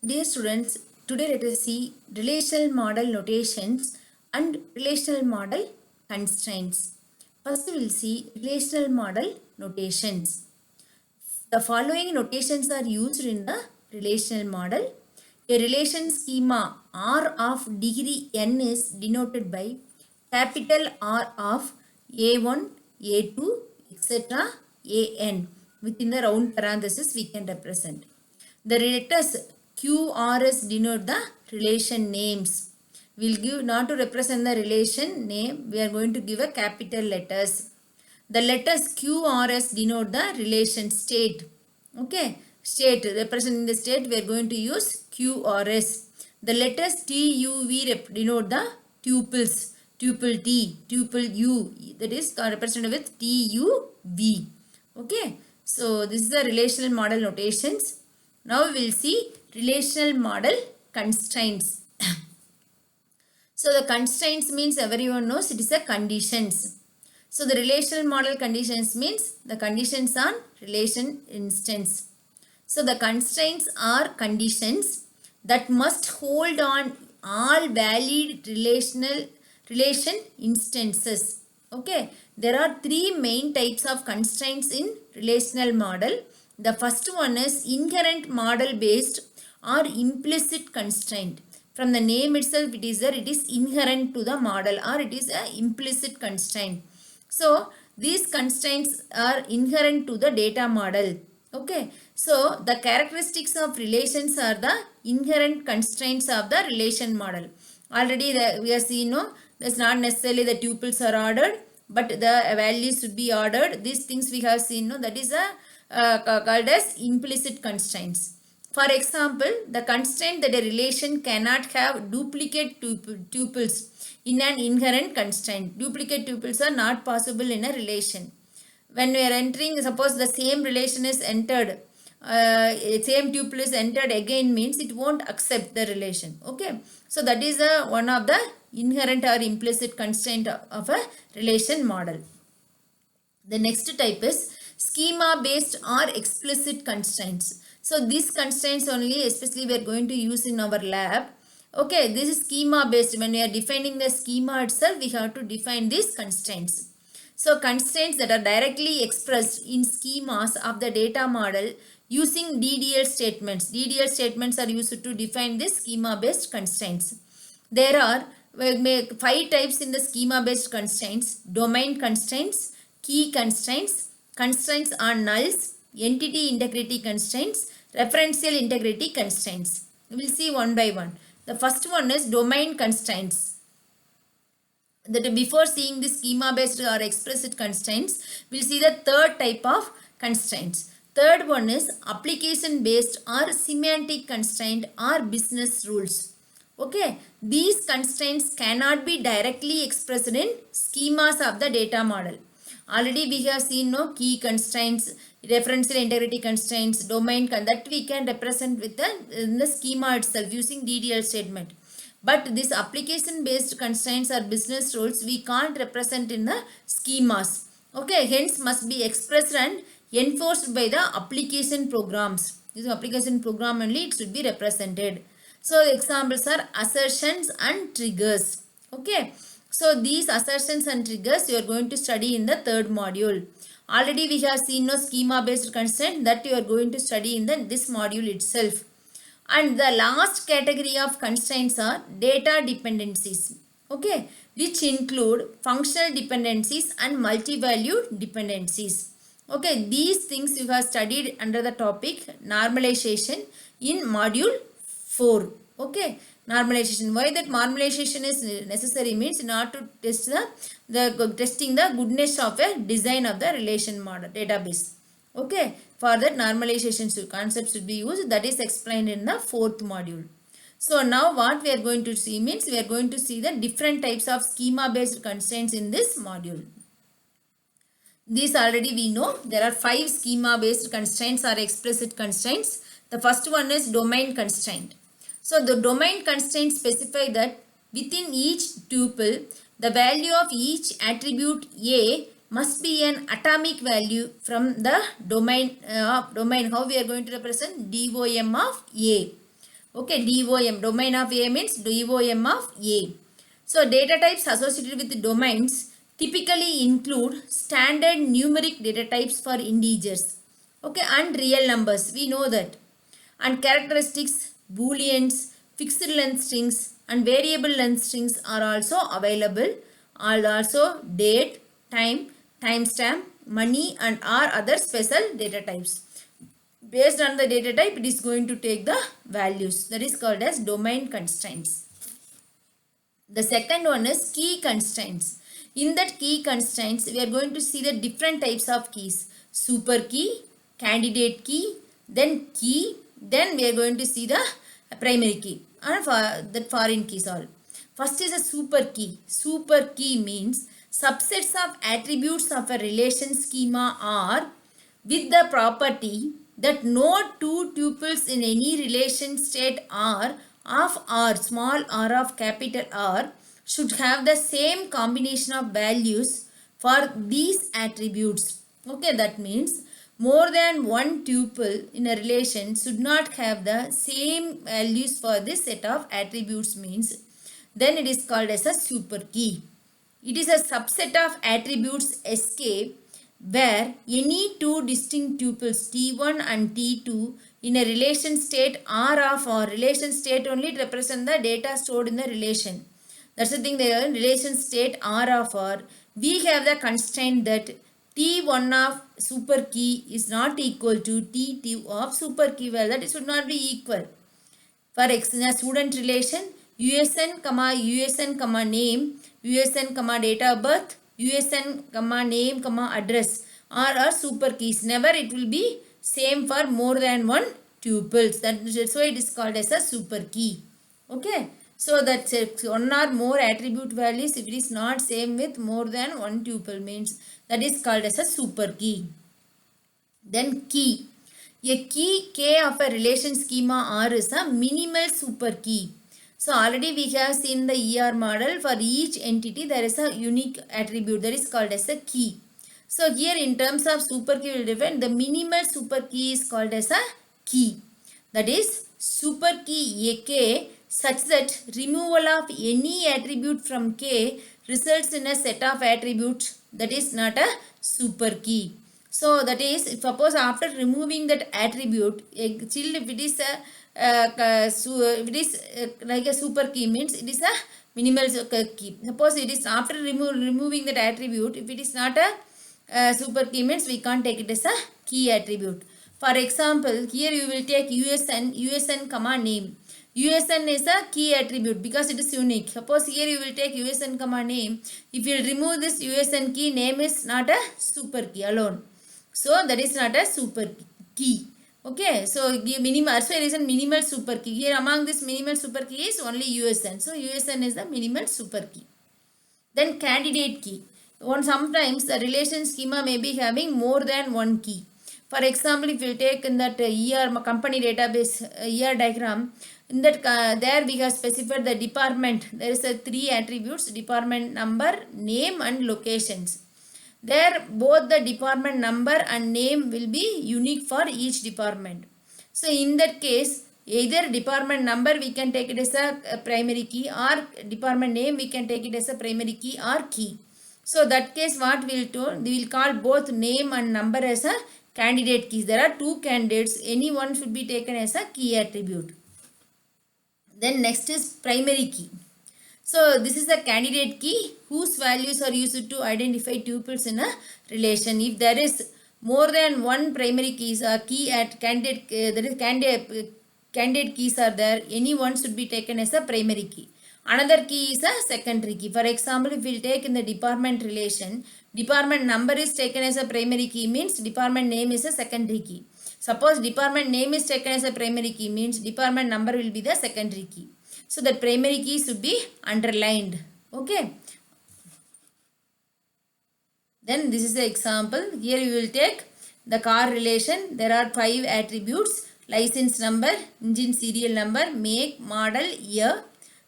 Dear students, today let us see relational model notations and relational model constraints. First we will see relational model notations. The following notations are used in the relational model. A relation schema R of degree n is denoted by capital R of A1, A2, etc. An. Within the round parenthesis we can represent. The letters QRS denote the relation names. We'll give not to represent the relation name, we are going to give a capital letters. The letters QRS denote the relation state. Okay, state representing the state, we are going to use QRS. The letters TUV denote the tuples. Tuple T, tuple U, that is represented with TUV. Okay, so this is the relational model notations. Now we will see relational model constraints. So the constraints means everyone knows it is a conditions. So the relational model conditions means the conditions on relation instance. So the constraints are conditions that must hold on all valid relation instances. Okay, there are three main types of constraints in relational model. The first one is inherent model based or implicit constraint. From the name itself it is there, it is inherent to the model or it is a implicit constraint. So these constraints are inherent to the data model. Okay, so the characteristics of relations are the inherent constraints of the relation model. Already we have seen, no, that's not necessarily the tuples are ordered, but the values should be ordered. These things we have seen, no, that is a called as implicit constraints. For example, the constraint that a relation cannot have duplicate tuples in an inherent constraint. Duplicate tuples are not possible in a relation. When we are entering, suppose the same relation is entered, same tuple is entered again means it won't accept the relation. Okay, so that is one of the inherent or implicit constraint of a relation model. The next type is schema based or explicit constraints. So these constraints only especially we are going to use in our lab. Okay, this is schema based. When we are defining the schema itself, we have to define these constraints. So constraints that are directly expressed in schemas of the data model using DDL statements. DDL statements are used to define this schema based constraints. There are 5 types in the schema based constraints: domain constraints, key constraints, constraints on nulls, entity integrity constraints, referential integrity constraints. We will see one by one. The first one is domain constraints. That before seeing the schema based or explicit constraints, we will see the third type of constraints. Third one is application based or semantic constraint or business rules. Okay, these constraints cannot be directly expressed in schemas of the data model. Already we have seen, no, key constraints, referential integrity constraints, domain that we can represent with in the schema itself using DDL statement. But this application based constraints or business rules we can't represent in the schemas. Okay, hence must be expressed and enforced by the application programs. This application program only it should be represented. So examples are assertions and triggers. Okay. So these assertions and triggers you are going to study in the third module. Already we have seen, no, schema based constraint that you are going to study in this module itself. And the last category of constraints are data dependencies. Okay, which include functional dependencies and multi-value dependencies. Okay, these things you have studied under the topic normalization in module 4. Okay, normalization. Why that normalization is necessary means in order to test the testing the goodness of a design of the relation model database. Okay, for that normalization concept should be used, that is explained in the fourth module. So now what we are going to see means we are going to see the different types of schema based constraints in this module. These already we know there are 5 schema based constraints or explicit constraints. The first one is domain constraint. So the domain constraints specify that within each tuple, the value of each attribute A must be an atomic value from the domain. How we are going to represent DOM of A. Okay, DOM, domain of A means DOM of A. So data types associated with domains typically include standard numeric data types for integers, okay, and real numbers. We know that. And characteristics, booleans, fixed length strings and variable length strings are also available. Also date, time, timestamp, money and or other special data types. Based on the data type, it is going to take the values. That is called as domain constraints. The second one is key constraints. In that key constraints, we are going to see the different types of keys. Super key, candidate key, then key, then we are going to see the primary key and for the foreign keys all. First is a super key. Super key means subsets of attributes of a relation schema are with the property that no two tuples in any relation state R of R, small r of capital R, should have the same combination of values for these attributes. Okay, that means more than one tuple in a relation should not have the same values for this set of attributes means then it is called as a super key. It is a subset of attributes Sk where any two distinct tuples T1 and T2 in a relation state R of or relation state only represent the data stored in the relation. That's the thing there in relation state R of R. We have the constraint that T1 of super key is not equal to T2 of super key, well that it should not be equal. For in a student relation, USN, name, USN, date of birth, USN, name, address are super keys. Never it will be same for more than one tuples. That's why it is called as a super key. Okay. So that's one or more attribute values if it is not same with more than one tuple means that is called as a super key. Then key. A key K of a relation schema R is a minimal super key. So already we have seen the ER model. For each entity there is a unique attribute that is called as a key. So here in terms of super key we will define the minimal super key is called as a key. That is super key A K such that removal of any attribute from K results in a set of attributes that is not a super key. So that is, suppose after removing that attribute, still if it is like a super key means it is a minimal key. Suppose it is after removing that attribute, if it is not a super key means we can't take it as a key attribute. For example, here you will take USN, name. USN is a key attribute because it is unique. Suppose here you will take USN, name. If you remove this USN key, name is not a super key alone. So that is not a super key. Okay. So minimal. So it is a minimal super key. Here among this minimal super key is only USN. So USN is the minimal super key. Then candidate key. Sometimes the relation schema may be having more than one key. For example, if you take in that ER company database ER diagram, in that there we have specified the department. There is a 3 attributes: department number, name and locations. There both the department number and name will be unique for each department. So in that case, either department number we can take it as a primary key or department name we can take it as a primary key or key. So that case what we will call both name and number as a candidate keys. There are 2 candidates. Any one should be taken as a key attribute. Then next is primary key. So this is the candidate key whose values are used to identify tuples in a relation. If there is more than one primary keys or key at candidate, candidate keys are there, any one should be taken as a primary key. Another key is a secondary key. For example, if we will take in the department relation, department number is taken as a primary key means department name is a secondary key. Suppose department name is taken as a primary key means department number will be the secondary key. So that primary key should be underlined. Okay. Then this is the example. Here you will take the car relation. There are 5 attributes: license number, engine serial number, make, model, year.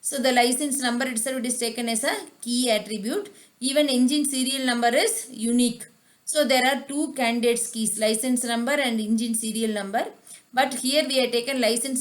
So the license number itself is taken as a key attribute. Even engine serial number is unique. So there are 2 candidates keys, license number and engine serial number. But here we have taken license